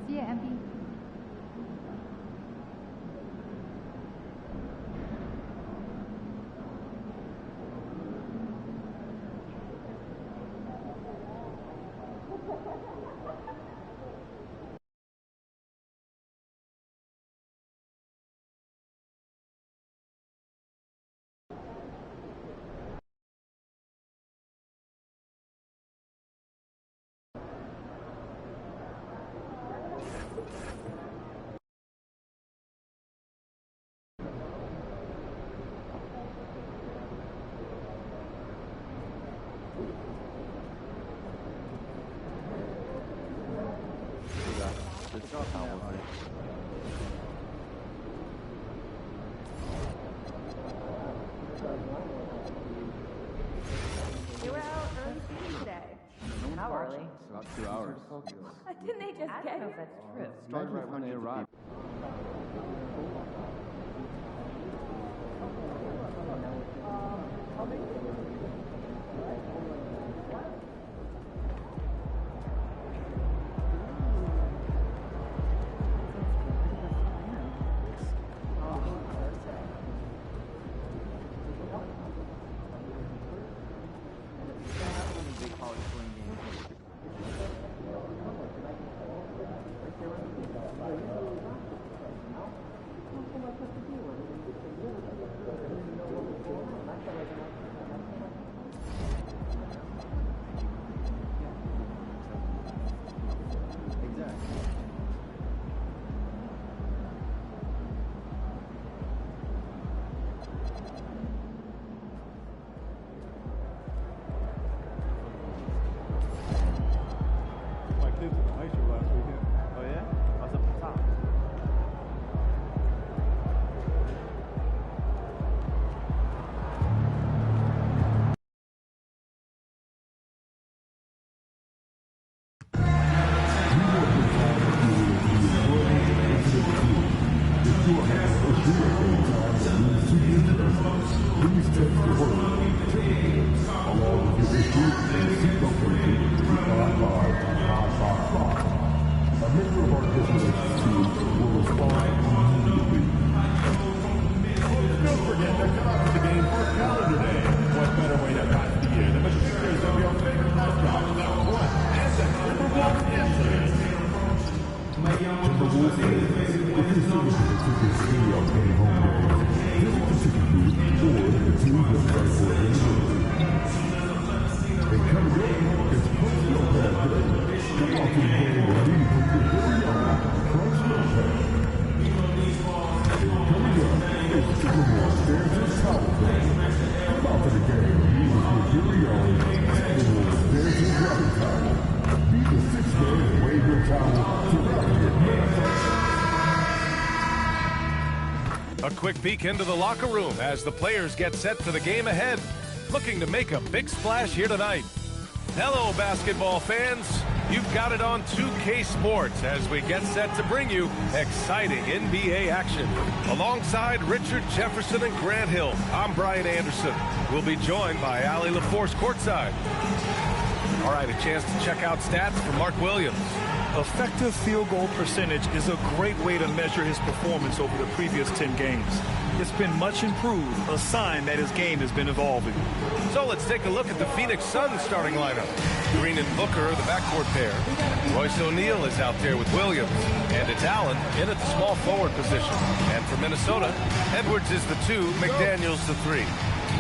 See ya, MP. They were out early shooting today. How early? About 2 hours. Didn't they just get here? That's true. Started right when they arrived. A quick peek into the locker room as the players get set for the game ahead, looking to make a big splash here tonight. Hello, basketball fans. You've got it on 2K Sports as we get set to bring you exciting NBA action. Alongside Richard Jefferson and Grant Hill, I'm Brian Anderson. We'll be joined by Allie LaForce courtside. All right, a chance to check out stats from Mark Williams. Effective field goal percentage is a great way to measure his performance over the previous 10 games. It's been much improved, a sign that his game has been evolving. So let's take a look at the Phoenix Suns starting lineup. Green and Booker, the backcourt pair. Royce O'Neal is out there with Williams. And it's Allen in at the small forward position. And for Minnesota, Edwards is the 2, McDaniels the 3.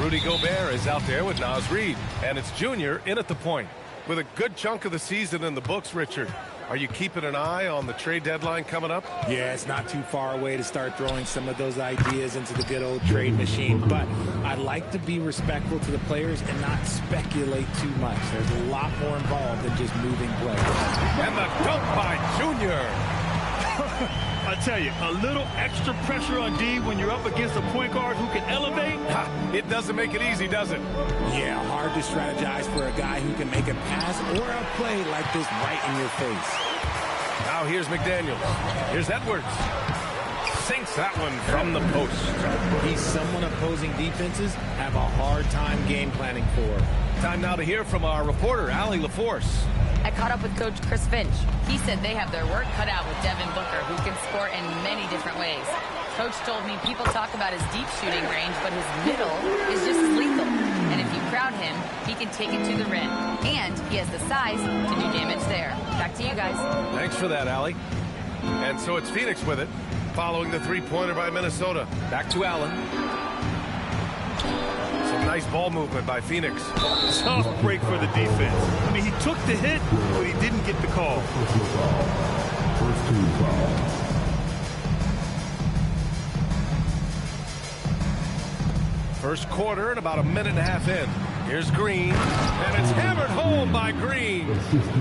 Rudy Gobert is out there with Naz Reid. And it's Junior in at the point. With a good chunk of the season in the books, Richard, are you keeping an eye on the trade deadline coming up? Yeah, it's not too far away to start throwing some of those ideas into the good old trade machine. But I'd like to be respectful to the players and not speculate too much. There's a lot more involved than just moving players. And the dunk by Junior. I tell you, a little extra pressure on D when you're up against a point guard who can elevate. It doesn't make it easy, does it? Yeah, hard to strategize for a guy who can make a pass or a play like this right in your face. Now here's McDaniels. Here's Edwards. Sinks that one from the post. He's someone opposing defenses have a hard time game planning for. Time now to hear from our reporter, Allie LaForce. I caught up with Coach Chris Finch. He said they have their work cut out with Devin Booker, who can score in many different ways. Coach told me people talk about his deep shooting range, but his middle is just as lethal. And if you crowd him, he can take it to the rim. And he has the size to do damage there. Back to you guys. Thanks for that, Allie. And so it's Phoenix with it, following the three-pointer by Minnesota. Back to Allen. Some nice ball movement by Phoenix. Tough break for the defense. I mean, he took the hit, but he didn't get the call. First quarter and about a minute and a half in. Here's Green, and it's hammered home by Green.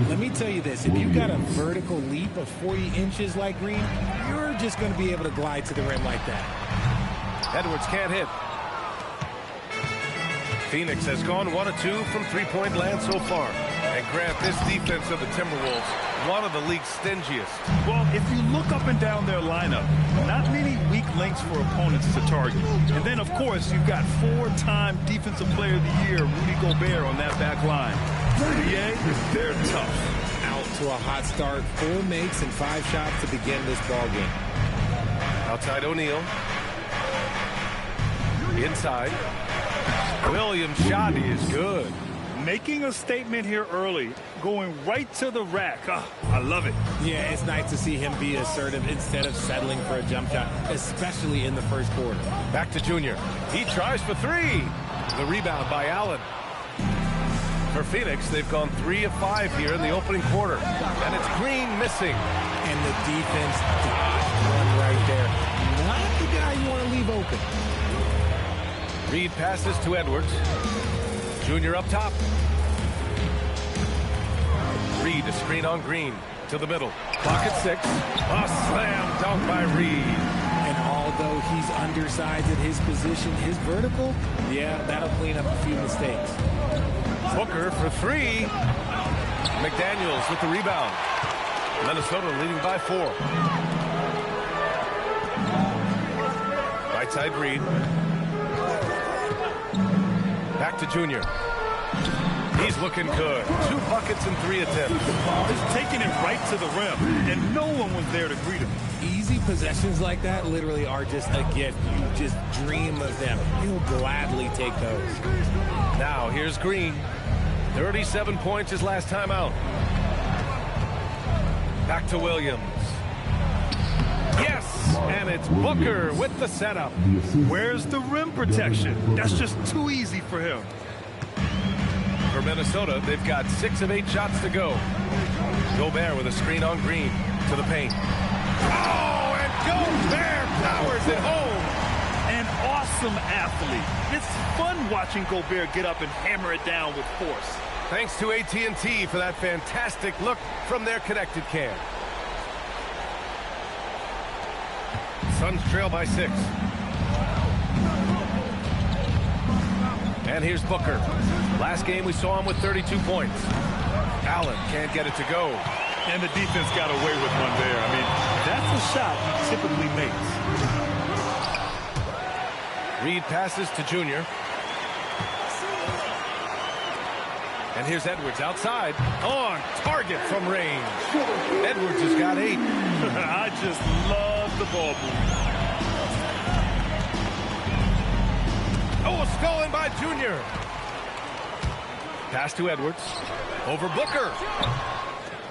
Let me tell you this, if you've got a vertical leap of 40 inches like Green, you're just going to be able to glide to the rim like that. Edwards can't hit. Phoenix has gone 1 of 2 from three-point land so far. And Grant, this defense of the Timberwolves, one of the league's stingiest. Well, if you look up and down their lineup, not many weak links for opponents to target. And then, of course, you've got 4-time Defensive Player of the Year, Rudy Gobert, on that back line. NBA, they're tough. Out to a hot start, 4 makes and 5 shots to begin this ball game. Outside O'Neal. Inside. Williams' shot is good. Making a statement here early, going right to the rack. Oh, I love it. Yeah, it's nice to see him be assertive instead of settling for a jump shot, especially in the first quarter. Back to Junior. He tries for 3. The rebound by Allen. For Phoenix, they've gone 3 of 5 here in the opening quarter. And it's Green missing. And the defense dodged one right there. Not the guy you want to leave open. Reid passes to Edwards. Junior up top. Reid, a screen on Green. To the middle. Clock at 6. A slam dunk by Reid. And although he's undersized at his position, his vertical, yeah, that'll clean up a few mistakes. Booker for 3. McDaniels with the rebound. Minnesota leading by 4. Right side read. Back to Junior. He's looking good. 2 buckets in 3 attempts. He's taking it right to the rim, and no one was there to greet him. Easy possessions like that literally are just a gift. You just dream of them. He'll gladly take those. Now here's Green. 37 points his last time out. Back to Williams. Yes, and it's Booker with the setup. Where's the rim protection? That's just too easy for him. For Minnesota, they've got 6 of 8 shots to go. Gobert with a screen on Green to the paint. Oh, and Gobert powers it home. An awesome athlete. It's fun watching Gobert get up and hammer it down with force. Thanks to AT&T for that fantastic look from their connected cam. Suns trail by 6. And here's Booker. Last game we saw him with 32 points. Allen can't get it to go. And the defense got away with one there. I mean, that's a shot he typically makes. Reed passes to Junior. And here's Edwards outside. On target from range. Edwards has got 8. I just love the ball move. Oh, stolen by Junior. Pass to Edwards. Over Booker.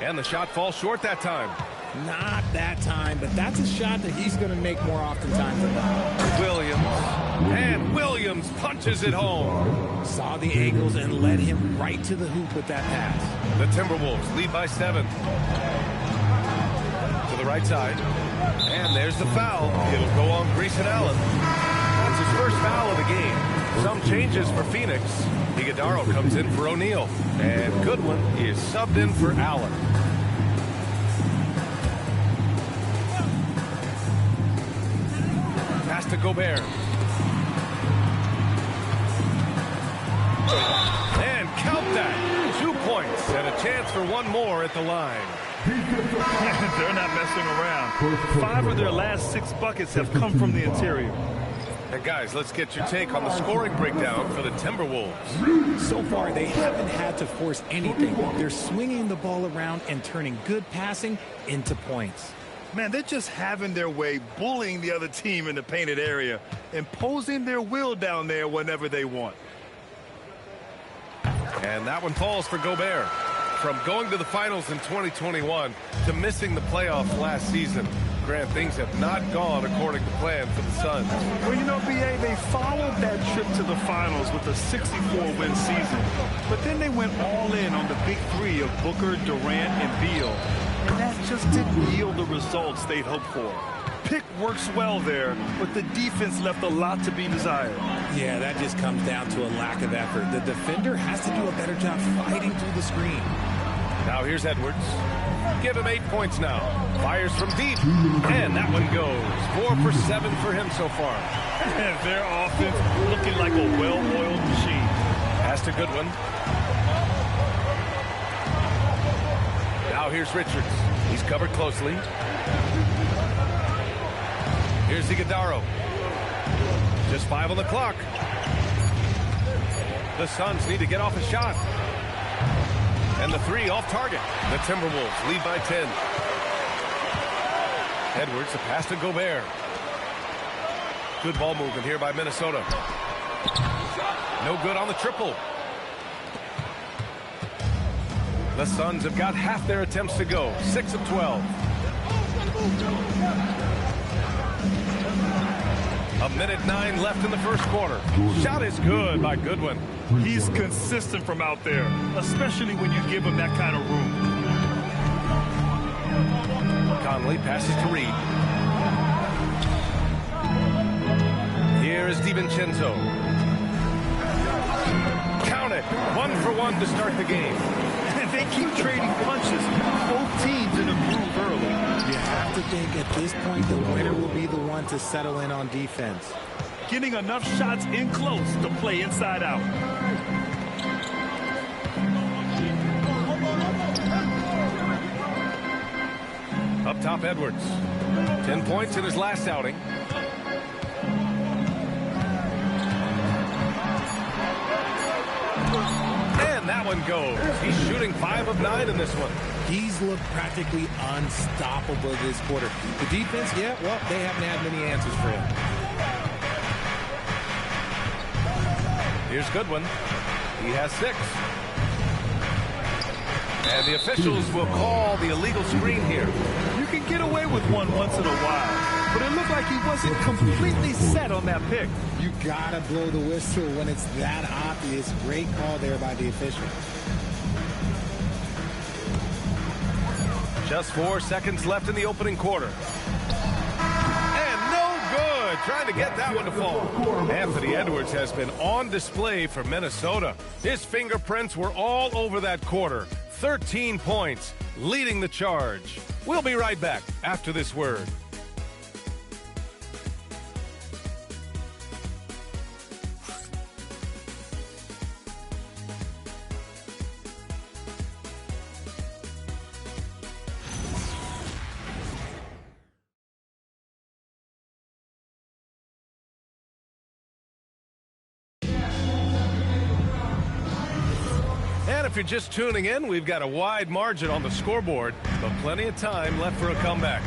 And the shot falls short that time. Not that time, but that's a shot that he's going to make more oftentimes than not. Williams. And Williams punches it home. Saw the angles and led him right to the hoop with that pass. The Timberwolves lead by 7. To the right side. And there's the foul. It'll go on Grayson Allen. That's his first foul of the game. Some changes for Phoenix. Iguodala comes in for O'Neal. And Goodwin is subbed in for Allen. Pass to Gobert. And count that. 2 points and a chance for one more at the line. They're not messing around. 5 of their last 6 buckets have come from the interior. And guys, let's get your take on the scoring breakdown for the Timberwolves. So far, they haven't had to force anything. They're swinging the ball around and turning good passing into points. Man, they're just having their way, bullying the other team in the painted area, imposing their will down there whenever they want. And that one falls for Gobert. From going to the finals in 2021 to missing the playoffs last season, Grant, things have not gone according to plan for the Suns. Well, you know, B.A., they followed that trip to the finals with a 64-win season. But then they went all in on the big 3 of Booker, Durant, and Beal. And that just didn't yield the results they'd hoped for. Pick works well there, but the defense left a lot to be desired. Yeah, that just comes down to a lack of effort. The defender has to do a better job fighting through the screen. Now here's Edwards. Give him 8 points now. Fires from deep. And that one goes. 4 for 7 for him so far. Their offense looking like a well-oiled machine. Pass to Goodwin. Now here's Richards. He's covered closely. Here's Iguodala. Just 5 on the clock. The Suns need to get off a shot. And the 3 off target. The Timberwolves lead by 10. Edwards, a pass to Gobert. Good ball movement here by Minnesota. No good on the triple. The Suns have got half their attempts to go. 6 of 12. A minute 9 left in the first quarter. Shot is good by Goodwin. He's consistent from out there, especially when you give him that kind of room. Conley passes to Reed. Here is DiVincenzo. Count it. 1 for 1 to start the game. And they keep trading punches. Both teams in a groove early. You have to think at this point the winner will be the one to settle in on defense. Getting enough shots in close to play inside out. Up top, Edwards. 10 points in his last outing. one goes. He's shooting 5 of 9 in this one. He's looked practically unstoppable this quarter. The defense, yeah, well, they haven't had many answers for him. Here's Goodwin. He has 6. And the officials will call the illegal screen here. You can get away with one once in a while, but it looked like he wasn't completely set on that pick. You gotta blow the whistle when it's that obvious. Great call there by the official. Just 4 seconds left in the opening quarter. And no good. Trying to get that one to fall. Anthony Edwards has been on display for Minnesota. His fingerprints were all over that quarter. 13 points, leading the charge. We'll be right back after this word. And if you're just tuning in, we've got a wide margin on the scoreboard, but plenty of time left for a comeback.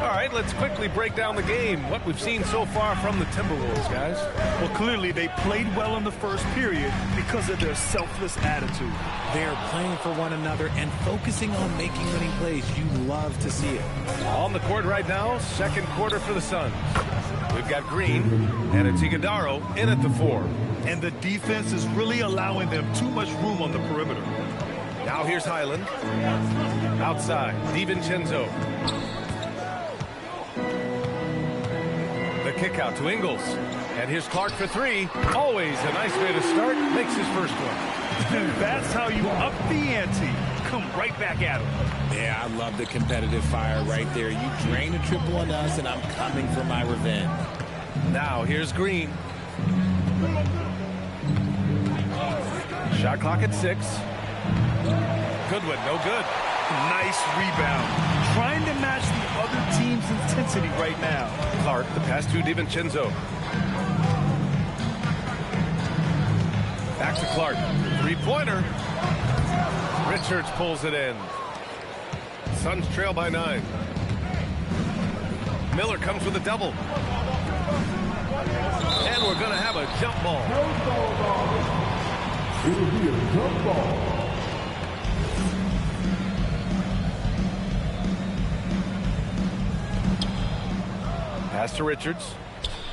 All right, let's quickly break down the game. What we've seen so far from the Timberwolves, guys. Well, clearly they played well in the first period because of their selfless attitude. They're playing for one another and focusing on making winning plays. You love to see it. On the court right now, second quarter for the Suns. We've got Green, and it's Iguodala in at the 4. And the defense is really allowing them too much room on the perimeter. Now here's Highland. Outside, DiVincenzo. The kick out to Ingles. And here's Clark for 3. Always a nice way to start. Makes his first one. That's how you up the ante. Come right back at him. Yeah, I love the competitive fire right there. You drain a triple on us, and I'm coming for my revenge. Now here's Green. Shot clock at 6. Goodwin, no good. Nice rebound. Trying to match the other team's intensity right now. Clark, the pass to DiVincenzo. Back to Clark. 3-pointer. Richards pulls it in. Suns trail by 9. Miller comes with a double. And we're going to have a jump ball. It will be a jump ball. Pass to Richards.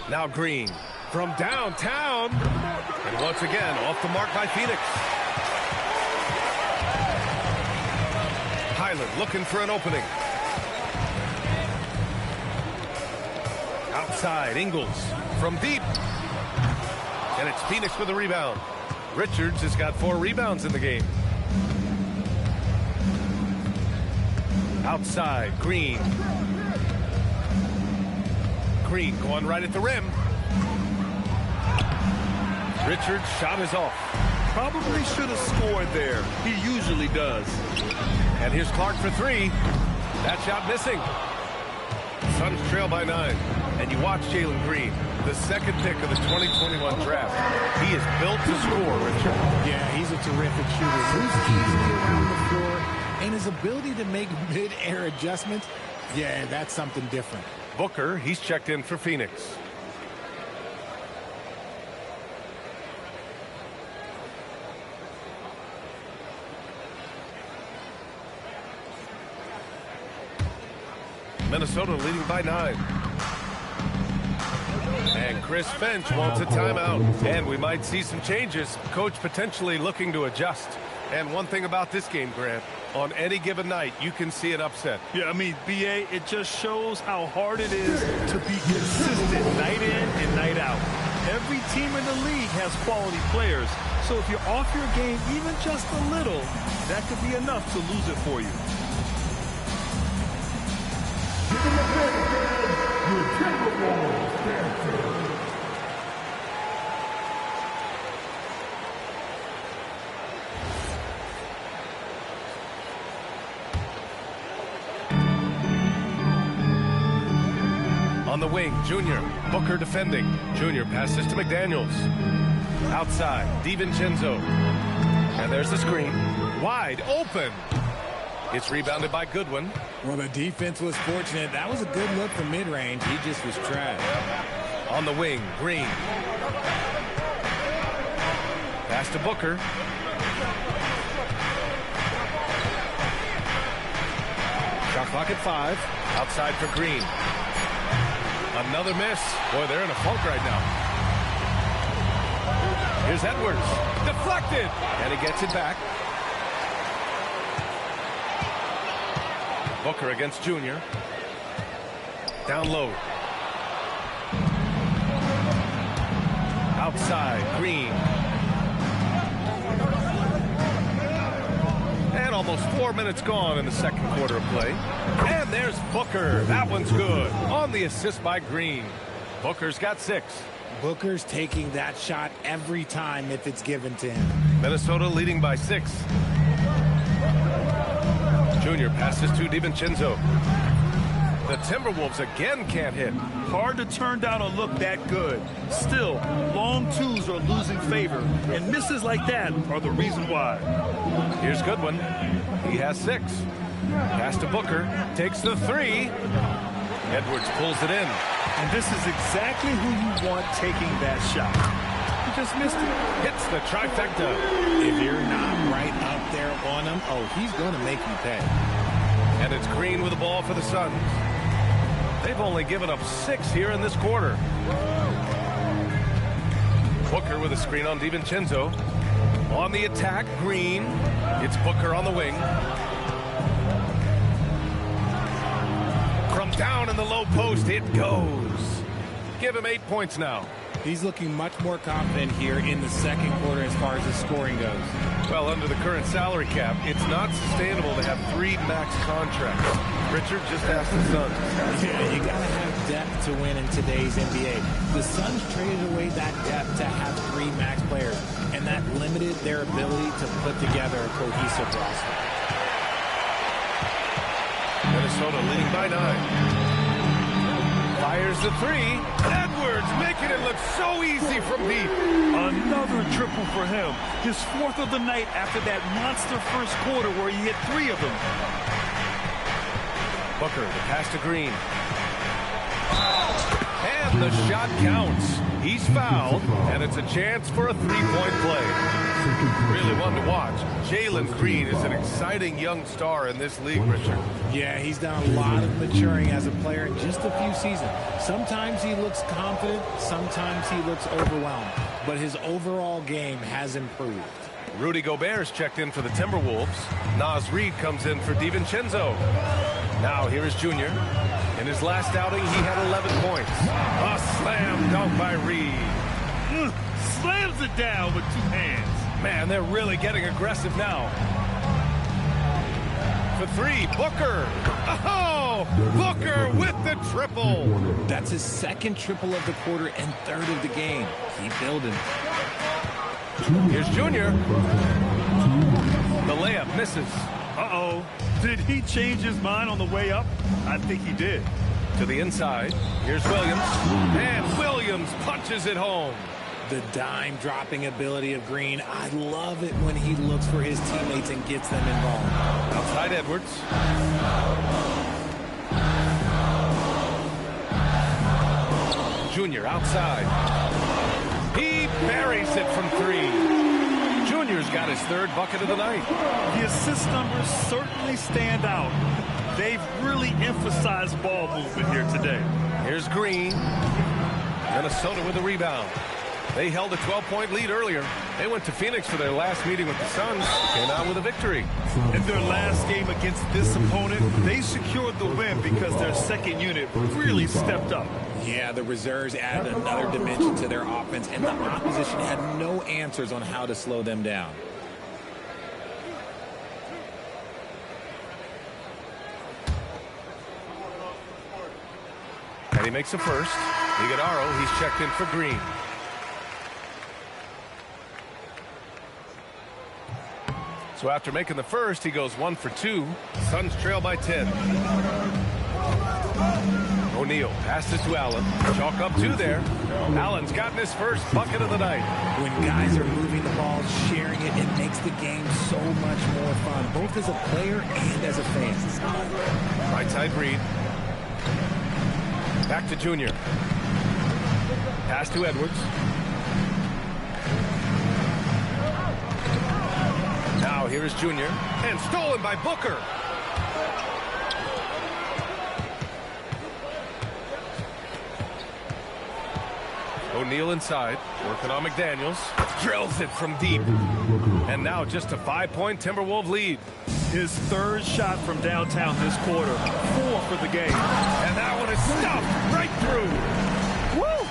Now Green from downtown. And once again, off the mark by Phoenix. Highland looking for an opening. Outside, Ingles from deep. And it's Phoenix with a rebound. Richards has got 4 rebounds in the game. Outside, Green. Green going right at the rim. Richards' shot is off. Probably should have scored there. He usually does. And here's Clark for 3. That shot missing. Suns trail by 9. And you watch Jalen Green, the second pick of the 2021 draft. He is built to score, Richard. Yeah, he's a terrific shooter. Moves easily around the floor, and his ability to make mid-air adjustments, yeah, that's something different. Booker, he's checked in for Phoenix. Minnesota leading by 9. And Chris Finch wants a timeout. And we might see some changes. Coach potentially looking to adjust. And one thing about this game, Grant, on any given night, you can see an upset. Yeah, I mean, BA, it just shows how hard it is to be consistent night in and night out. Every team in the league has quality players. So if you're off your game even just a little, that could be enough to lose it for you. On the wing, Junior. Booker defending. Junior passes to McDaniels. Outside, DiVincenzo. And there's the screen. Wide open. It's rebounded by Goodwin. Well, the defense was fortunate. That was a good look from mid-range. He just was trapped. On the wing, Green. Pass to Booker. Shot clock at 5. Outside for Green. Another miss. Boy, they're in a funk right now. Here's Edwards. Deflected. And he gets it back. Booker against Junior. Down low. Outside, Green. And almost 4 minutes gone in the second quarter of play. And there's Booker. That one's good. On the assist by Green. Booker's got 6. Booker's taking that shot every time if it's given to him. Minnesota leading by 6. Junior passes to DiVincenzo. The Timberwolves again can't hit. Hard to turn down a look that good. Still, long twos are losing favor, and misses like that are the reason why. Here's Goodwin. He has 6. Pass to Booker. Takes the 3. Edwards pulls it in. And this is exactly who you want taking that shot. He just missed it. Hits the trifecta. If you're not right up there on him, oh, he's going to make you pay. And it's Green with the ball for the Suns. They've only given up 6 here in this quarter. Booker with a screen on DiVincenzo. On the attack, Green. It's Booker on the wing. From down in the low post, it goes. Give him 8 points now. He's looking much more confident here in the second quarter as far as his scoring goes. Well, under the current salary cap, it's not sustainable to have 3 max contracts. Richard just asked the Suns. Yeah, you got to have depth to win in today's NBA. The Suns traded away that depth to have 3 max players, and that limited their ability to put together a cohesive roster. Minnesota leading by 9. Fires the 3. Edwards making it look so easy from deep. Another triple for him. His 4th of the night after that monster first quarter where he hit 3 of them. Booker, the pass to Green. And the shot counts. He's fouled, and it's a chance for a 3-point play. Really one to watch. Jalen Green is an exciting young star in this league, Richard. Yeah, he's done a lot of maturing as a player in just a few seasons. Sometimes he looks confident, sometimes he looks overwhelmed, but his overall game has improved. Rudy Gobert's checked in for the Timberwolves. Naz Reid comes in for DiVincenzo. Now here is Junior. In his last outing, he had 11 points. A slam dunk by Reid. Slams it down with 2 hands. Man, they're really getting aggressive now. For 3, Booker. Oh, Booker with the triple. That's his 2nd triple of the quarter and 3rd of the game. Keep building. Here's Junior. The layup misses. Uh-oh. Did he change his mind on the way up? I think he did. To the inside. Here's Williams. And Williams punches it home. The dime dropping ability of Green. I love it when he looks for his teammates and gets them involved. Outside Edwards. Junior outside. He buries it from 3. Junior's got his 3rd bucket of the night. The assist numbers certainly stand out. They've really emphasized ball movement here today. Here's Green. Minnesota with a rebound. They held a 12-point lead earlier. They went to Phoenix for their last meeting with the Suns. Came out with a victory. In their last game against this opponent, they secured the win because their second unit really stepped up. Yeah, the reserves added another dimension to their offense, and the opposition had no answers on how to slow them down. And he makes a first. Iguodala, he's checked in for Green. So after making the first, he goes 1 for 2. Suns trail by 10. O'Neal passes to Allen. Chalk up 2 there. Allen's gotten his first bucket of the night. When guys are moving the ball, sharing it, it makes the game so much more fun, both as a player and as a fan. Right side Reed. Back to Junior. Pass to Edwards. Now here is Junior. And stolen by Booker. O'Neal inside, working on McDaniels. Drills it from deep. And now just a 5-point Timberwolves lead. His third shot from downtown this quarter. 4 for the game. And that one is stuffed right through. Woo!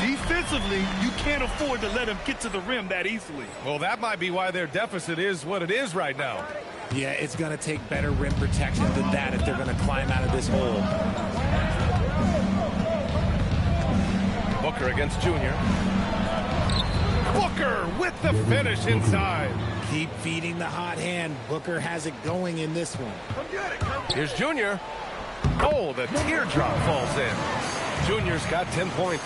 Defensively, you can't afford to let him get to the rim that easily. Well, that might be why their deficit is what it is right now. Yeah, it's going to take better rim protection than that if they're going to climb out of this hole. Booker against Junior. Booker with the finish inside. Keep feeding the hot hand. Booker has it going in this one. Here's Junior. Oh, the teardrop falls in. Junior's got 10 points.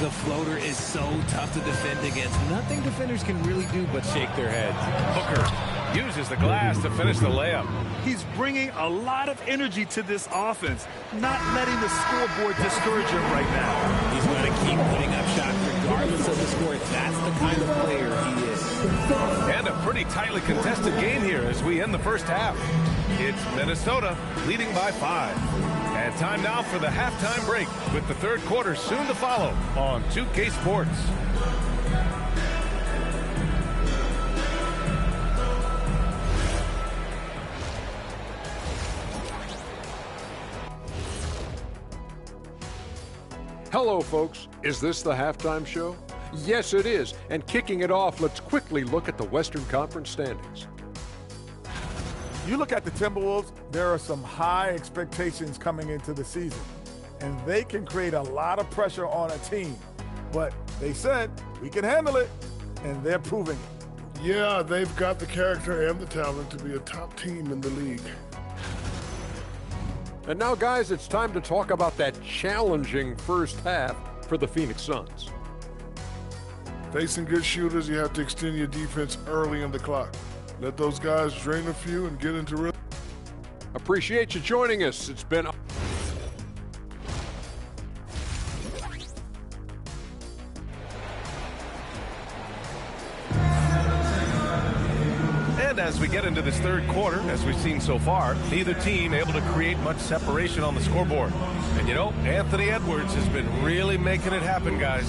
The floater is so tough to defend against. Nothing defenders can really do but shake their heads. Booker uses the glass to finish the layup. He's bringing a lot of energy to this offense, not letting the scoreboard discourage him right now. He's going to keep putting up shots regardless of the score. That's the kind of player he is. And a pretty tightly contested game here as we end the first half. It's Minnesota leading by 5. And time now for the halftime break with the third quarter soon to follow on 2K Sports. Hello, folks. Is this the halftime show? Yes, it is. And kicking it off, let's quickly look at the Western Conference standings. You look at the Timberwolves, there are some high expectations coming into the season, and they can create a lot of pressure on a team. But they said, we can handle it, and they're proving it. Yeah, they've got the character and the talent to be a top team in the league. And now, guys, it's time to talk about that challenging first half for the Phoenix Suns. Facing good shooters, you have to extend your defense early in the clock. Let those guys drain a few and get into rhythm. Appreciate you joining us. It's been... And as we get into this third quarter, as we've seen so far, neither team able to create much separation on the scoreboard. And you know, Anthony Edwards has been really making it happen, guys.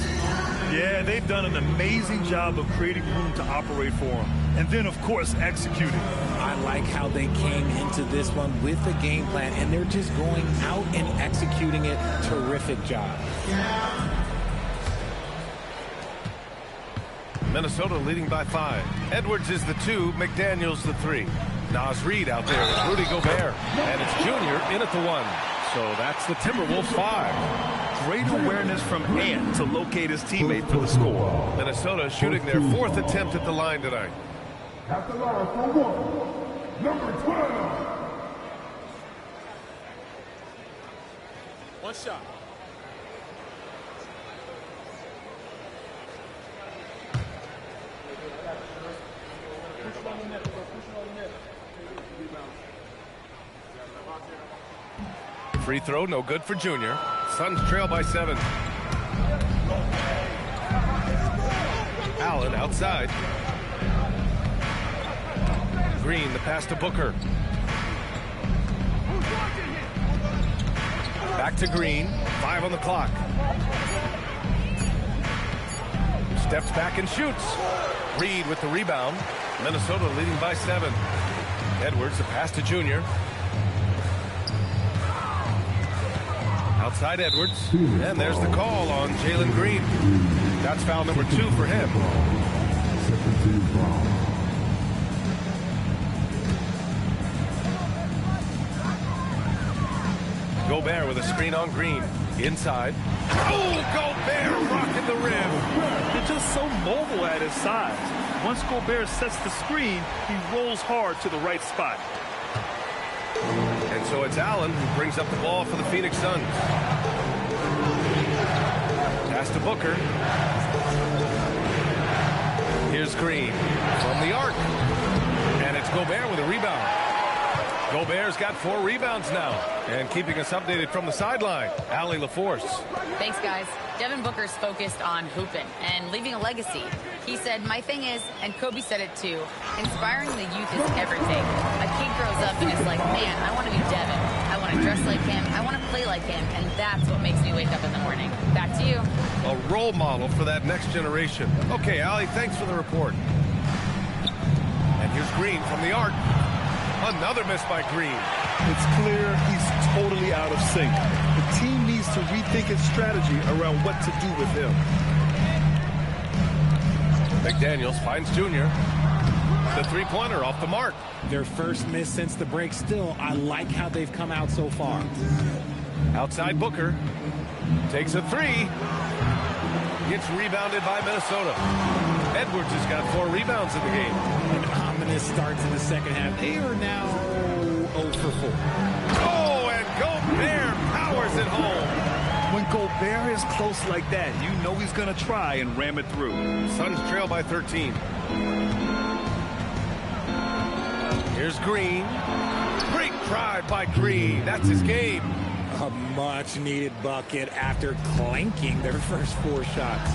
Yeah, they've done an amazing job of creating room to operate for him. And then, of course, executing. I like how they came into this one with a game plan, and they're just going out and executing it. Terrific job. Minnesota leading by 5. Edwards is the 2, McDaniels the 3. Naz Reid out there with Rudy Gobert. And it's Junior in at the 1. So that's the Timberwolves 5. Great awareness from Ant to locate his teammate for the score. Minnesota shooting their 4th attempt at the line tonight. At the line for 1, number 12. One shot. Free throw, no good for Junior. Suns trail by 7. Allen outside. Green, the pass to Booker. Back to Green, 5 on the clock. Steps back and shoots. Reid with the rebound. Minnesota leading by 7. Edwards, the pass to Junior. Outside Edwards, and there's the call on Jalen Green. That's foul number 2 for him. Gobert with a screen on Green. Inside. Oh, Gobert rocking the rim. They're just so mobile at his size. Once Gobert sets the screen, he rolls hard to the right spot. And so it's Allen who brings up the ball for the Phoenix Suns. Pass to Booker. Here's Green from the arc. And it's Gobert with a rebound. Gobert's got 4 rebounds now. And keeping us updated from the sideline, Allie LaForce. Thanks, guys. Devin Booker's focused on hooping and leaving a legacy. He said, my thing is, and Kobe said it too, inspiring the youth is everything. A kid grows up and is like, man, I want to be Devin. I want to dress like him. I want to play like him. And that's what makes me wake up in the morning. Back to you. A role model for that next generation. Okay, Allie, thanks for the report. And here's Green from the arc. Another miss by Green. It's clear he's totally out of sync. The team needs to rethink its strategy around what to do with him. McDaniels finds Junior. The three-pointer off the mark. Their first miss since the break. Still, I like how they've come out so far. Outside Booker. Takes a 3. Gets rebounded by Minnesota. Edwards has got 4 rebounds in the game. An ominous start to the second half. They are now 0 for 4. Oh, and Gobert powers it home. When Gobert is close like that, you know he's going to try and ram it through. Suns trail by 13. Here's Green. Great drive by Green. That's his game. A much-needed bucket after clanking their first 4 shots.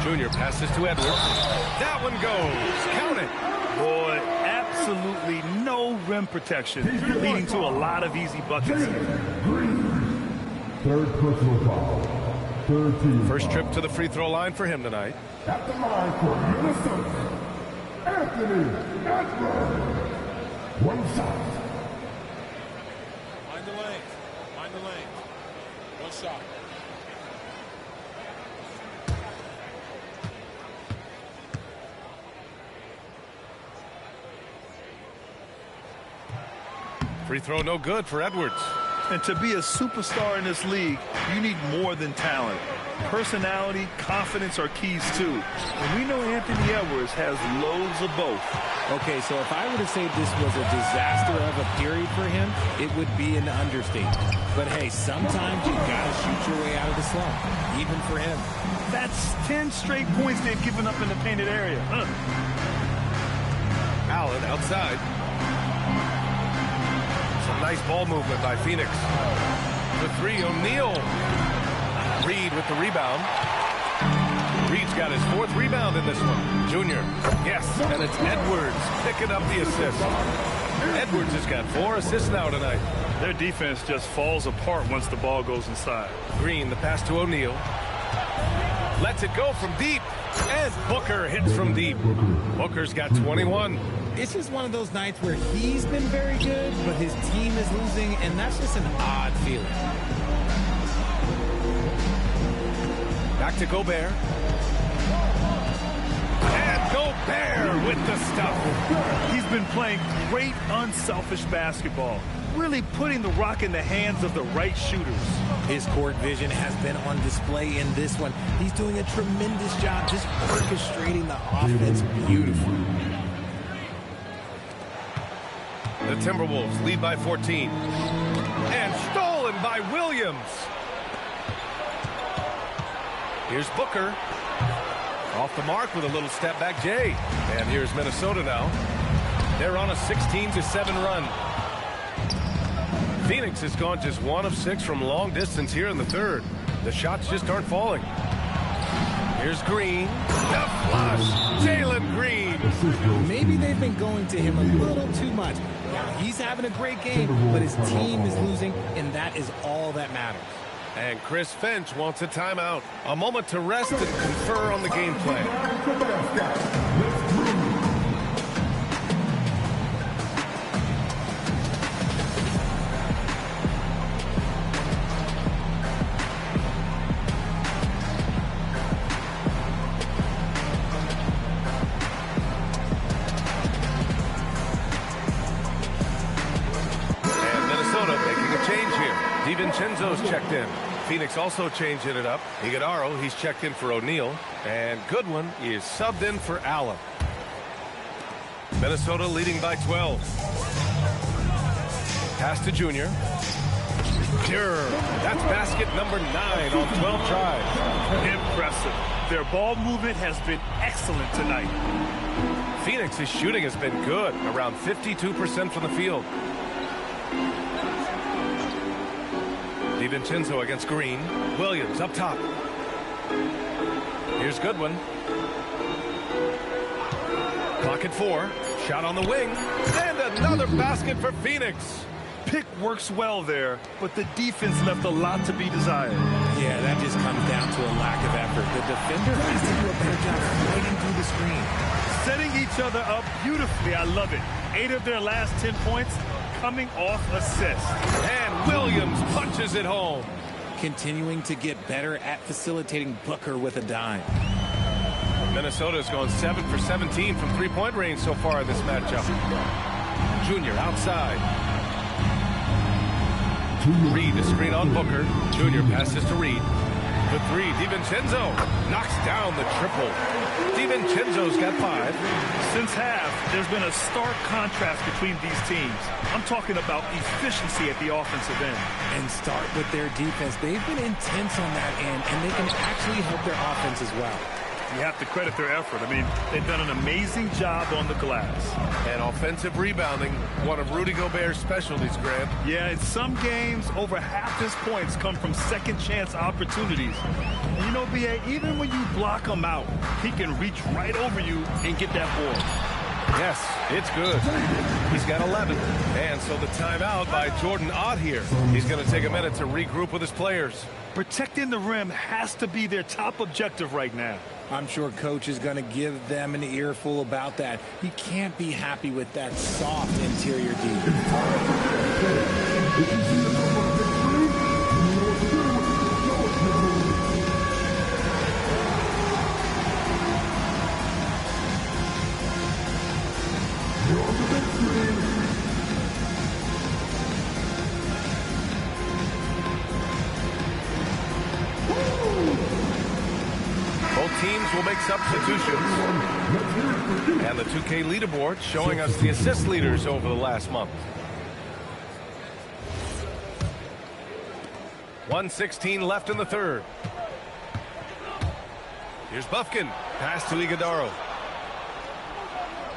Junior passes to Edwards. That one goes. Count it. Boy, absolutely no rim protection, leading to a lot of easy buckets. Third personal foul. Third team. First trip to the free throw line for him tonight. At the line for Minnesota, Anthony Edwards. 1 shot. Find the lane. Find the lane. 1 shot. Free throw no good for Edwards. And to be a superstar in this league, you need more than talent. Personality, confidence are keys too. And we know Anthony Edwards has loads of both. Okay, so if I were to say this was a disaster of a period for him, it would be an understatement. But hey, sometimes you gotta shoot your way out of the slump, even for him. That's 10 straight points they've given up in the painted area. Allen outside. Some nice ball movement by Phoenix. The 3, O'Neal. Reed with the rebound. Reed's got his 4th rebound in this one. Junior. Yes, and it's Edwards picking up the assist. Edwards has got 4 assists now tonight. Their defense just falls apart once the ball goes inside. Green, the pass to O'Neal. Lets it go from deep. And Booker hits from deep. Booker's got 21. It's just one of those nights where he's been very good, but his team is losing, and that's just an odd feeling. Back to Gobert. And Gobert with the stuff. He's been playing great, unselfish basketball, really putting the rock in the hands of the right shooters. His court vision has been on display in this one. He's doing a tremendous job just orchestrating the offense beautifully. The Timberwolves lead by 14. And stolen by Williams. Here's Booker. Off the mark with a little step back Jay. And here's Minnesota now. They're on a 16-7 run. Phoenix has gone just 1 of 6 from long distance here in the third. The shots just aren't falling. Here's Green. The flush. Jalen Green. Maybe they've been going to him a little too much. Now, he's having a great game, but his team is losing, and that is all that matters. And Chris Finch wants a timeout. A moment to rest and confer on the game plan. DiVincenzo's checked in. Phoenix also changing it up. Iguodala, he's checked in for O'Neal. And Goodwin is subbed in for Allen. Minnesota leading by 12. Pass to Junior. Pure. That's basket number 9 on 12 tries. Impressive. Their ball movement has been excellent tonight. Phoenix's shooting has been good, around 52% from the field. DiVincenzo against Green. Williams up top. Here's Goodwin. Clock at 4. Shot on the wing. And another basket for Phoenix. Pick works well there, but the defense left a lot to be desired. Yeah, that just comes down to a lack of effort. The defender has to do a better job fighting through the screen. Setting each other up beautifully. I love it. 8 of their last 10 points coming off assists. And Williams punches it home. Continuing to get better at facilitating Booker with a dime. Minnesota's gone 7 for 17 from three-point range so far in this matchup. Junior outside. Reed to screen on Booker. Junior passes to Reed. The 3, DiVincenzo knocks down the triple. DiVincenzo's got 5. Since half, there's been a stark contrast between these teams. I'm talking about efficiency at the offensive end. And start with their defense. They've been intense on that end, and they can actually help their offense as well. You have to credit their effort. I mean, they've done an amazing job on the glass. And offensive rebounding, one of Rudy Gobert's specialties, Grant. Yeah, in some games, over half his points come from second-chance opportunities. And you know, B.A., even when you block him out, he can reach right over you and get that board. Yes, it's good. He's got 11. And so the timeout by Jordan Ott here. He's going to take a minute to regroup with his players. Protecting the rim has to be their top objective right now. I'm sure Coach is going to give them an earful about that. He can't be happy with that soft interior Teams will make substitutions. And the 2K leaderboard showing us the assist leaders over the last month. 1:16 left in the third. Here's Bufkin. Pass to Iguodaro.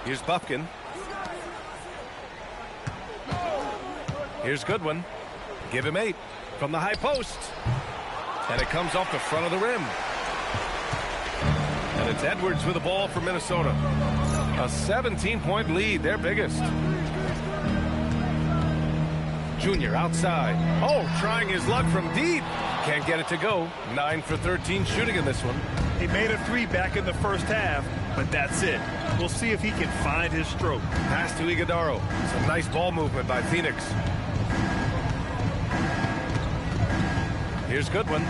Here's Bufkin. Here's Goodwin. Give him 8 from the high post. And it comes off the front of the rim. And it's Edwards with the ball for Minnesota. A 17-point lead, their biggest. Junior outside. Oh, trying his luck from deep. Can't get it to go. 9 for 13 shooting in this one. He made a 3 back in the first half, but that's it. We'll see if he can find his stroke. Pass to Iguodaro. Some nice ball movement by Phoenix. Here's Goodwin.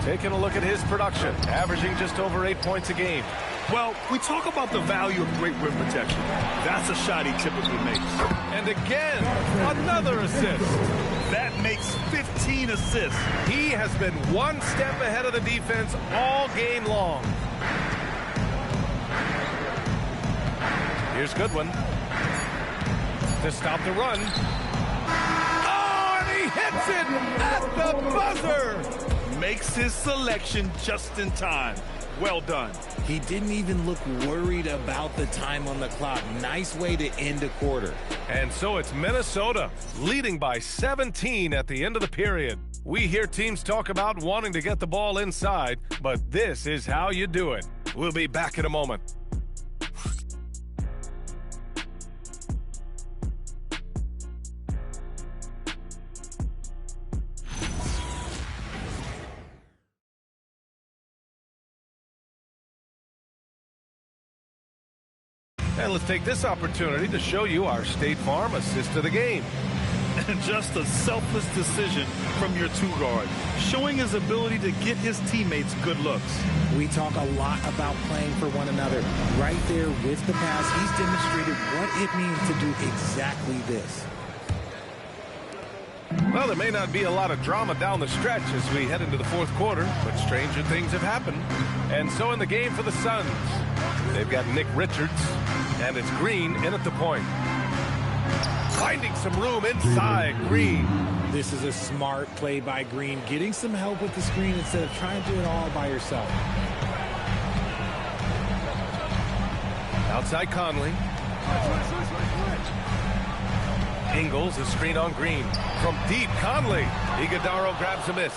Taking a look at his production, averaging just over 8 points a game. Well, we talk about the value of great rim protection. That's a shot he typically makes. And again, another assist. That makes 15 assists. He has been one step ahead of the defense all game long. Here's Goodwin to stop the run. Oh, and he hits it at the buzzer. Makes his selection just in time. Well done. He didn't even look worried about the time on the clock. Nice way to end a quarter. And so it's Minnesota leading by 17 at the end of the period. We hear teams talk about wanting to get the ball inside, but this is how you do it. We'll be back in a moment. And let's take this opportunity to show you our State Farm assist of the game. And just a selfless decision from your 2-guard, showing his ability to get his teammates good looks. We talk a lot about playing for one another. Right there with the pass, he's demonstrated what it means to do exactly this. Well, there may not be a lot of drama down the stretch as we head into the fourth quarter, but stranger things have happened. And so in the game for the Suns, they've got Nick Richards, and it's Green in at the point. Finding some room inside Green. This is a smart play by Green, getting some help with the screen instead of trying to do it all by yourself. Outside Conley. Ingles, a screen on Green. From deep, Conley. Iguodaro grabs a miss.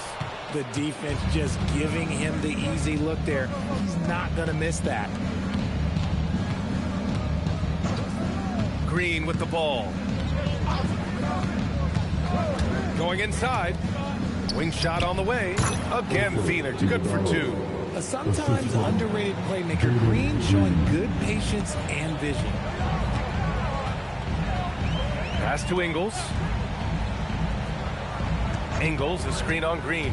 The defense just giving him the easy look there. He's not going to miss that. Green with the ball. Going inside. Wing shot on the way. Again, Phoenix, good for two. A sometimes underrated playmaker, Green showing good patience and vision. Pass to Ingles. Ingles, a screen on Green.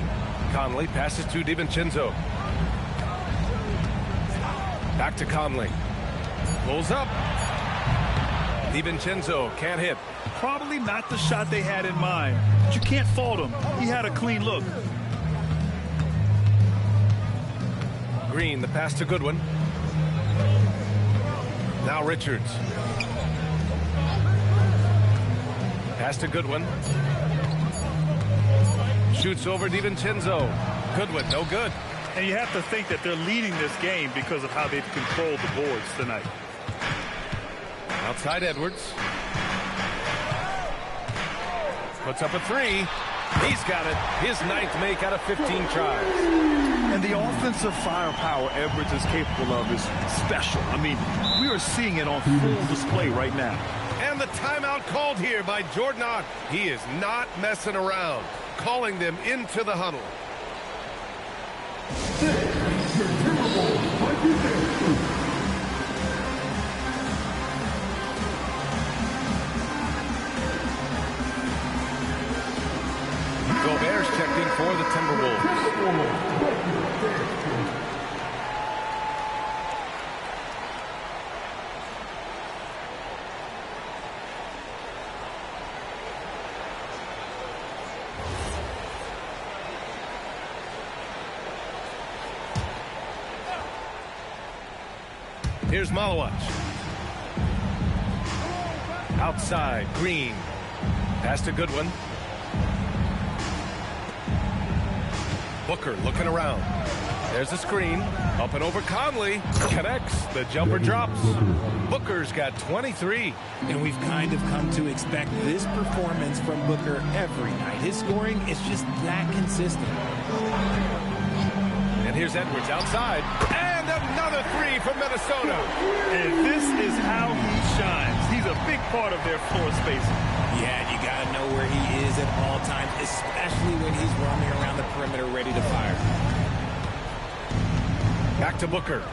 Conley passes to DiVincenzo. Back to Conley. Pulls up. DiVincenzo can't hit. Probably not the shot they had in mind, but you can't fault him. He had a clean look. Green, the pass to Goodwin. Now Richards. Pass to Goodwin. Shoots over DiVincenzo. Goodwin, no good. And you have to think that they're leading this game because of how they've controlled the boards tonight. Outside Edwards. Puts up a three. He's got it. His ninth make out of 15 tries. And the offensive firepower Edwards is capable of is special. I mean, we are seeing it on full display right now. And the timeout called here by Jordan Ott. He is not messing around, calling them into the huddle. Gobert's checked in for the Timberwolves. Here's Malawach. Outside, Green. Pass to Goodwin. Booker looking around. There's a screen. Up and over Conley. Connects. The jumper drops. Booker's got 23. And we've kind of come to expect this performance from Booker every night. His scoring is just that consistent. And here's Edwards outside. And another three from Minnesota. And this is how he shines. He's a big part of their floor spacing. Yeah, you got to know where he is at all times, especially when he's roaming around the perimeter ready to fire. Back to Booker.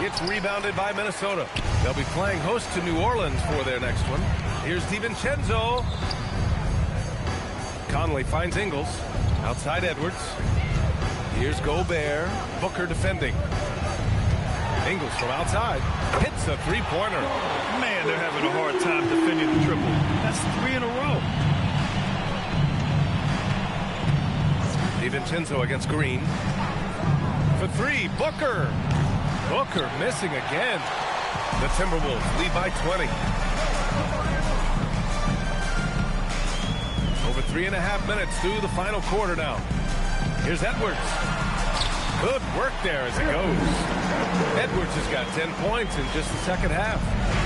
It's rebounded by Minnesota. They'll be playing host to New Orleans for their next one. Here's DiVincenzo. Conley finds Ingles. Outside Edwards. Here's Gobert. Booker defending. Ingles from outside. Hits a three-pointer. Man, they're having a hard time defending the triple. That's 3 in a row. DiVincenzo against Green. For three, Booker. Booker missing again. The Timberwolves lead by 20. Over 3.5 minutes through the final quarter now. Here's Edwards. Good work there as it goes. Edwards has got 10 points in just the second half.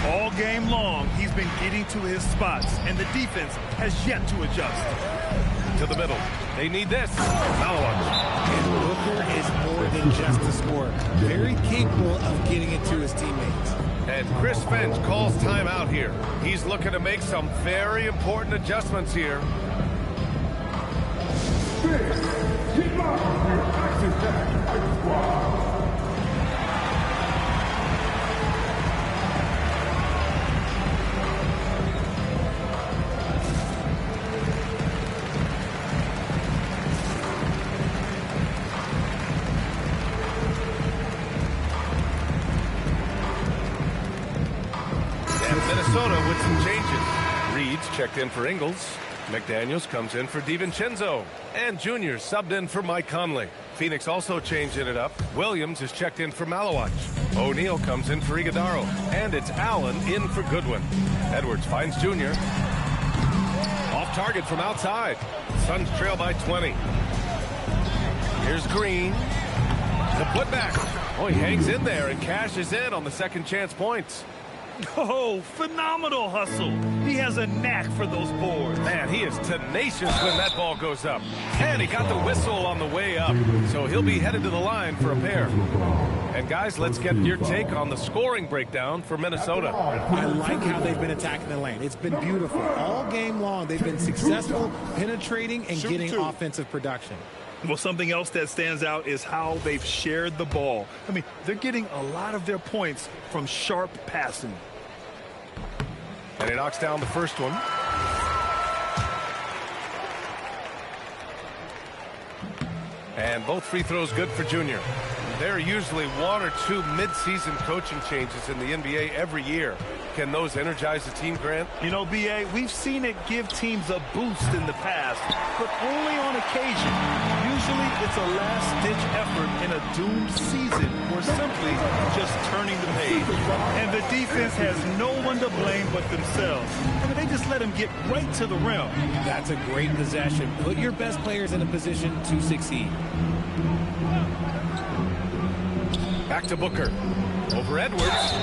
All game long, he's been getting to his spots, and the defense has yet to adjust. To the middle. They need this. Malawach. And Booker is more than just a scorer. Very capable of getting it to his teammates. And Chris Finch calls timeout here. He's looking to make some very important adjustments here. And Minnesota with some changes. Reed's checked in for Ingles. McDaniels comes in for DiVincenzo. And Junior subbed in for Mike Conley. Phoenix also changing it up. Williams is checked in for Malawach. O'Neal comes in for Iguodaro. And it's Allen in for Goodwin. Edwards finds Junior. Off target from outside. Suns trail by 20. Here's Green. The putback. Oh, he hangs in there and cashes in on the second chance points. Oh, phenomenal hustle. He has a knack for those boards. Man, he is tenacious when that ball goes up. And he got the whistle on the way up. So he'll be headed to the line for a pair. And guys, let's get your take on the scoring breakdown for Minnesota. I like how they've been attacking the lane. It's been beautiful. All game long, they've been successful penetrating and getting offensive production. Well, something else that stands out is how they've shared the ball. I mean, they're getting a lot of their points from sharp passing. And he knocks down the first one. And both free throws good for Junior. There are usually one or two mid-season coaching changes in the NBA every year. Can those energize the team, Grant? You know, B.A., we've seen it give teams a boost in the past, but only on occasion. Usually it's a last-ditch effort in a doomed season or simply just turning the page. And the defense has no one to blame but themselves. I mean, they just let them get right to the rim. That's a great possession. Put your best players in a position to succeed. Back to Booker. Over Edwards.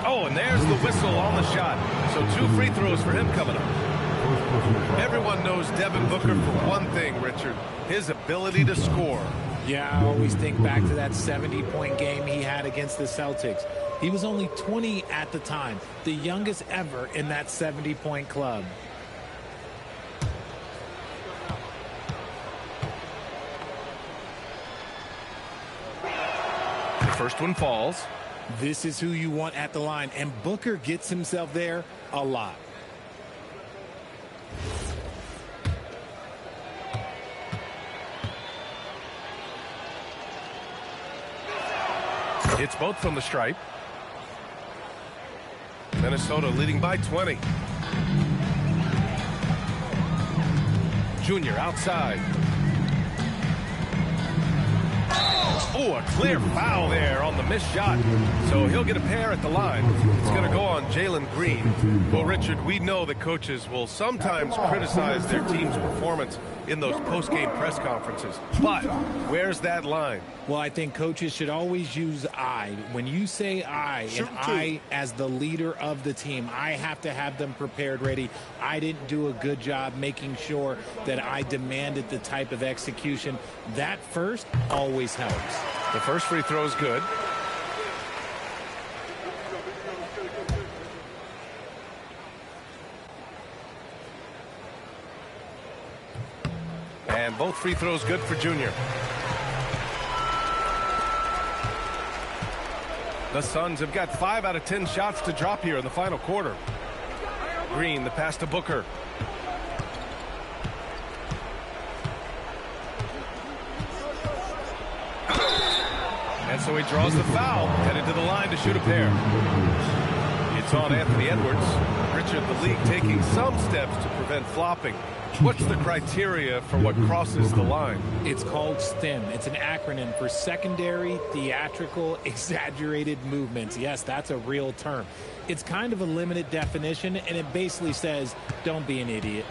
Oh, and there's the whistle on the shot. So 2 free throws for him coming up. Everyone knows Devin Booker for one thing, Richard. His ability to score. Yeah, I always think back to that 70-point game he had against the Celtics. He was only 20 at the time, the youngest ever in that 70-point club. The first one falls. This is who you want at the line, and Booker gets himself there a lot. It's both from the stripe. Minnesota leading by 20. Junior outside. Oh, a clear foul there on the missed shot. So he'll get a pair at the line. It's going to go on Jalen Green. Well, Richard, we know that coaches will sometimes criticize their team's performance in those post-game press conferences. But where's that line? Well, I think coaches should always use I. When you say I, and I as the leader of the team, I have to have them prepared, ready. I didn't do a good job making sure that I demanded the type of execution. That first always helps. The first free throw is good. And both free throws good for Junior. The Suns have got 5 out of 10 shots to drop here in the final quarter. Green, the pass to Booker. And so he draws the foul, headed to the line to shoot a pair. It's on Anthony Edwards. Richard, the league taking some steps to prevent flopping. What's the criteria for what crosses the line? It's called STEM. It's an acronym for secondary, theatrical, exaggerated movements. Yes, that's a real term. It's kind of a limited definition, and it basically says, don't be an idiot.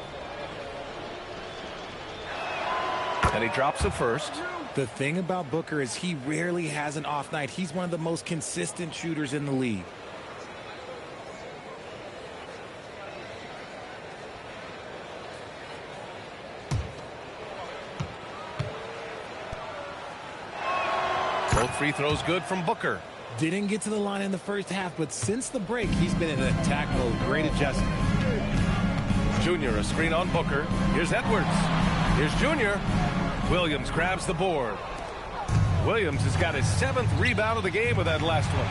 And he drops the first. The thing about Booker is he rarely has an off night. He's one of the most consistent shooters in the league. Both free throws good from Booker. Didn't get to the line in the first half, but since the break, he's been in attack mode. Great adjustment. Junior, a screen on Booker. Here's Edwards. Here's Junior. Williams grabs the board. Williams has got his 7th rebound of the game with that last one.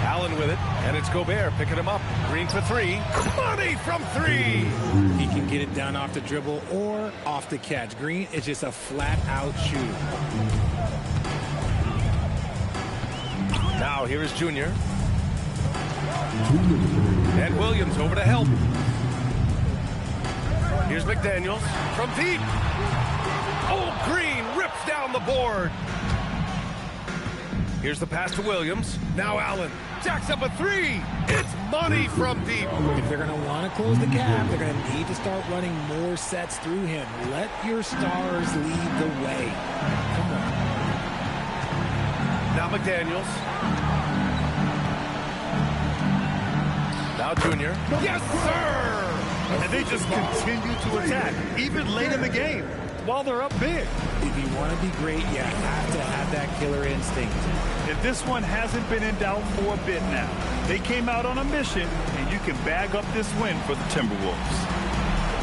Allen with it, and it's Gobert picking him up. Green for 3. Money from 3. He can get it down off the dribble or off the catch. Green is just a flat-out shooter. Now here is Junior. And Williams over to help. Here's McDaniels from deep. Oh, Green rips down the board. Here's the pass to Williams. Now Allen jacks up a three. It's money from deep. If they're going to want to close the gap, they're going to need to start running more sets through him. Let your stars lead the way. Come on. Now McDaniels. Now Junior. Yes, sir! And they just continue to attack, even late in the game, while they're up big. If you want to be great, you have to have that killer instinct. And this one hasn't been in doubt for a bit now. They came out on a mission, and you can bag up this win for the Timberwolves.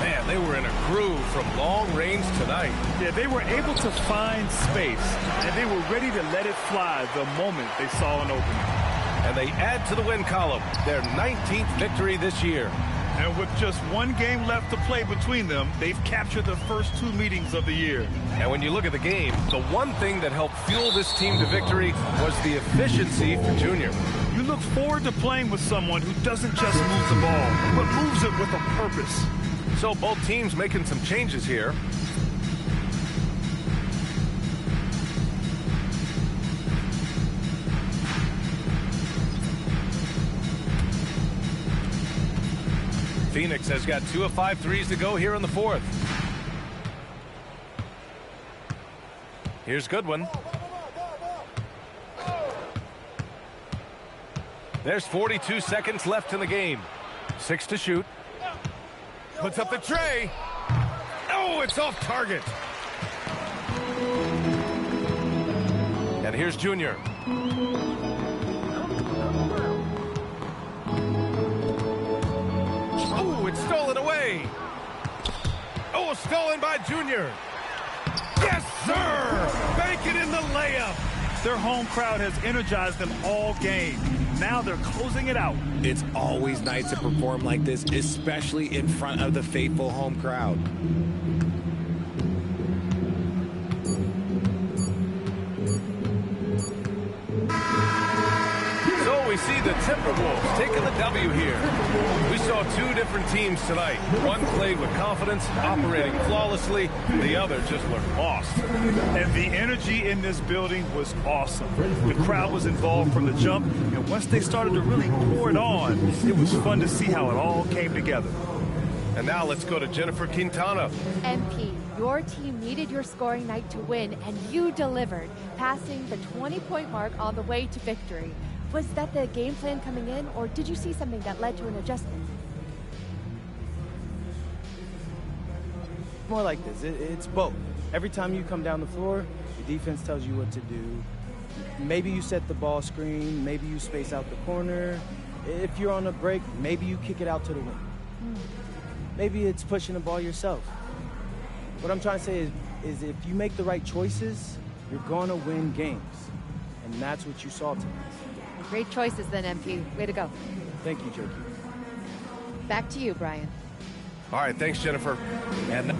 Man, they were in a groove from long range tonight. Yeah, they were able to find space, and they were ready to let it fly the moment they saw an opening. And they add to the win column, their 19th victory this year. And with just one game left to play between them, they've captured the first 2 meetings of the year. And when you look at the game, the one thing that helped fuel this team to victory was the efficiency for Junior. You look forward to playing with someone who doesn't just move the ball, but moves it with a purpose. So both teams making some changes here. Phoenix has got 2 of 5 threes to go here in the 4th. Here's Goodwin. There's 42 seconds left in the game. 6 to shoot. Puts up the tray. Oh, it's off target. And here's Junior. Oh, it's stolen away. Oh, stolen by Junior. Yes, sir. Bank it in the layup. Their home crowd has energized them all game. Now they're closing it out. It's always nice to perform like this, especially in front of the faithful home crowd. So we see the Timberwolves taking the W here. We saw 2 different teams tonight. One played with confidence, operating flawlessly. The other just looked lost. And the energy in this building was awesome. The crowd was involved from the jump, and once they started to really pour it on, it was fun to see how it all came together. And now let's go to Jennifer Quintana. MP, your team needed your scoring night to win, and you delivered, passing the 20-point mark on the way to victory. Was that the game plan coming in, or did you see something that led to an adjustment? More like this. It's both. Every time you come down the floor, the defense tells you what to do. Maybe you set the ball screen. Maybe you space out the corner. If you're on a break, maybe you kick it out to the wing. Maybe it's pushing the ball yourself. What I'm trying to say is if you make the right choices, you're going to win games. And that's what you saw tonight. Great choices then, MP. Way to go. Thank you, Jerky. Back to you, Brian. All right, thanks, Jennifer. And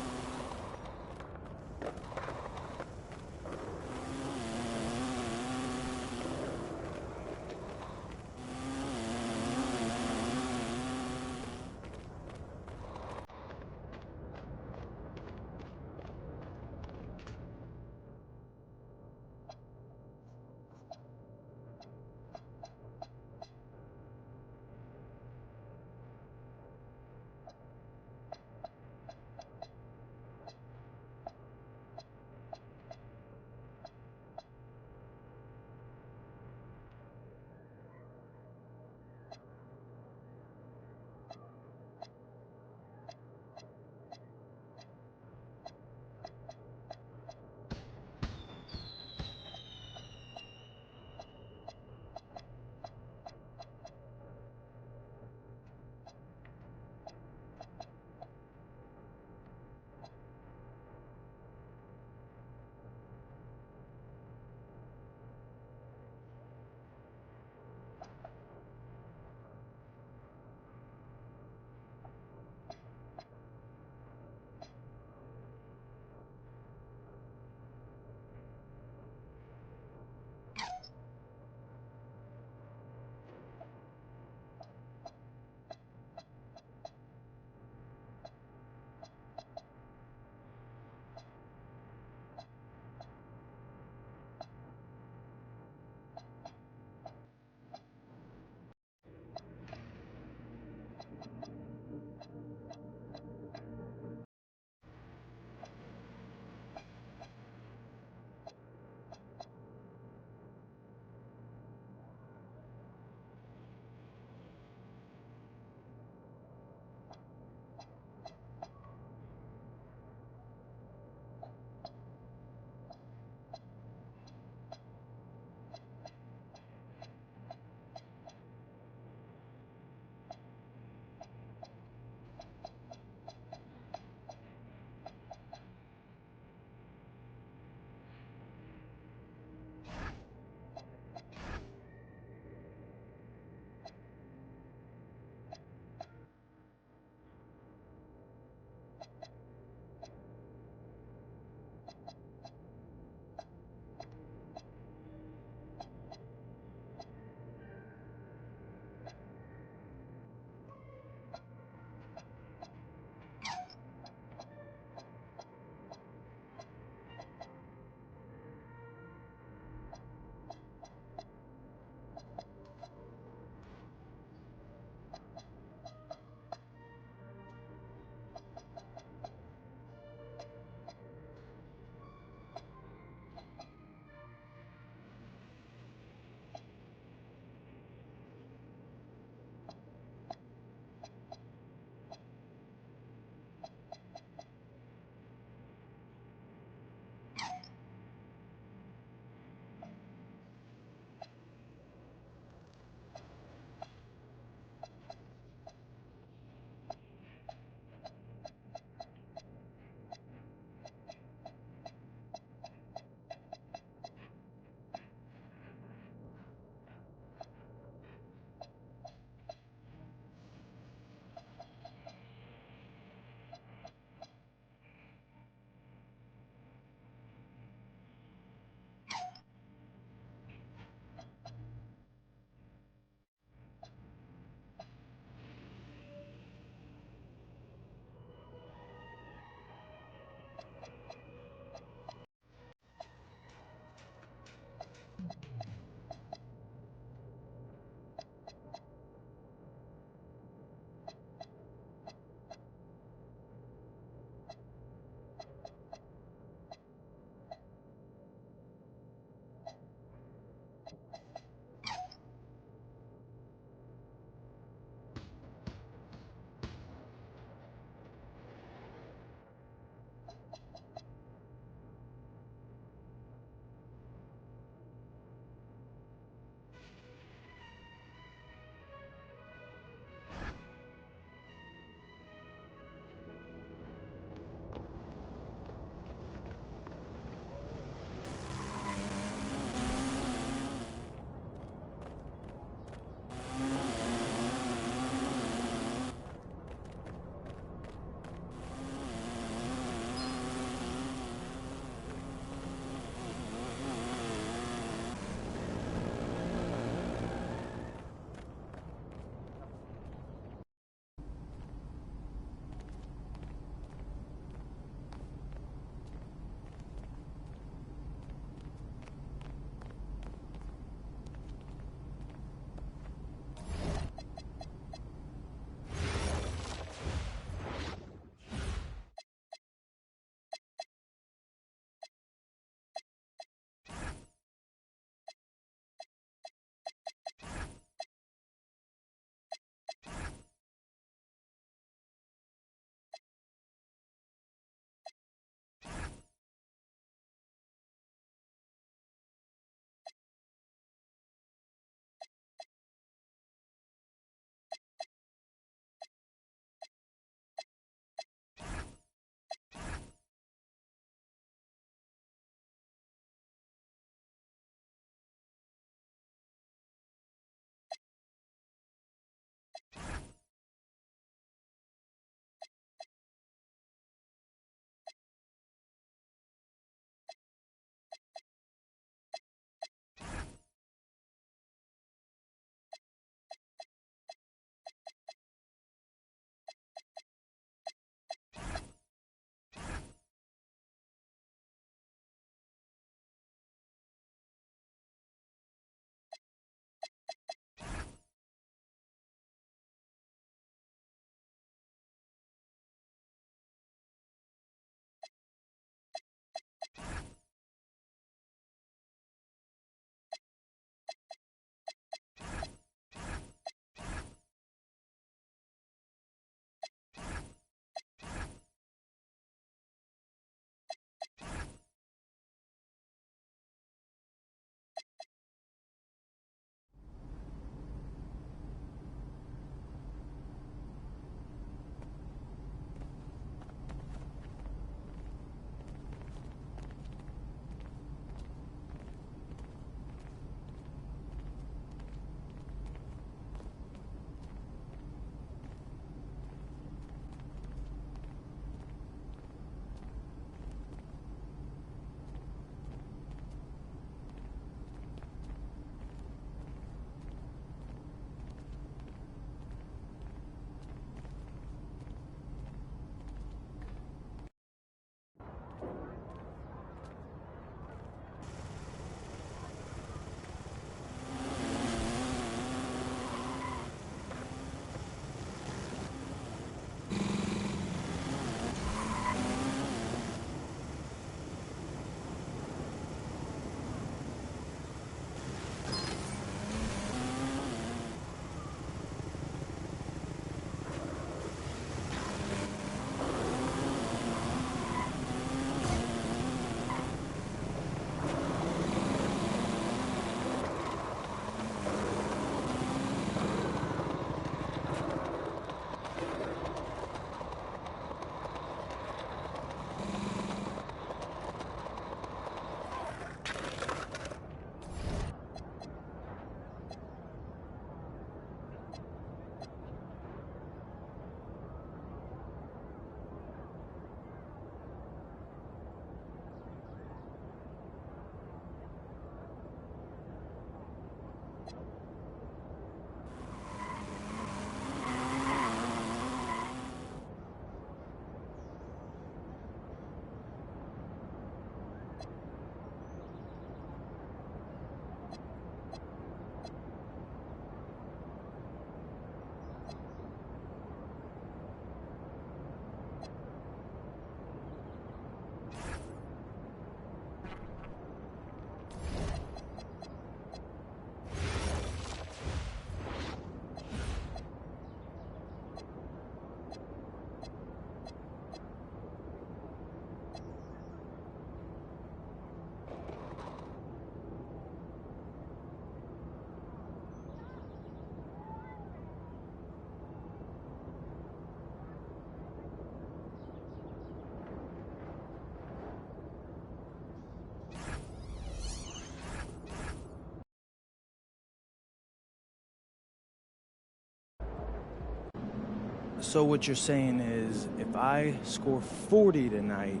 So what you're saying is if I score 40 tonight,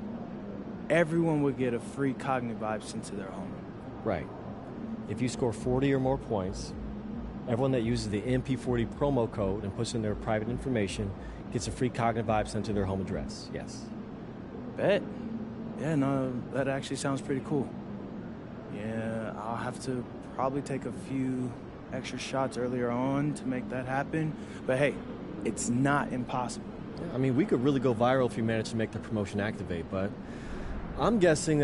everyone would get a free Cognitive Vibe sent to their home. Right. If you score 40 or more points, everyone that uses the MP40 promo code and puts in their private information gets a free Cognitive Vibe sent to their home address. Yes. Bet. Yeah, no, that actually sounds pretty cool. Yeah, I'll have to probably take a few extra shots earlier on to make that happen. But hey, it's not impossible. I mean, we could really go viral if we manage to make the promotion activate, but I'm guessing that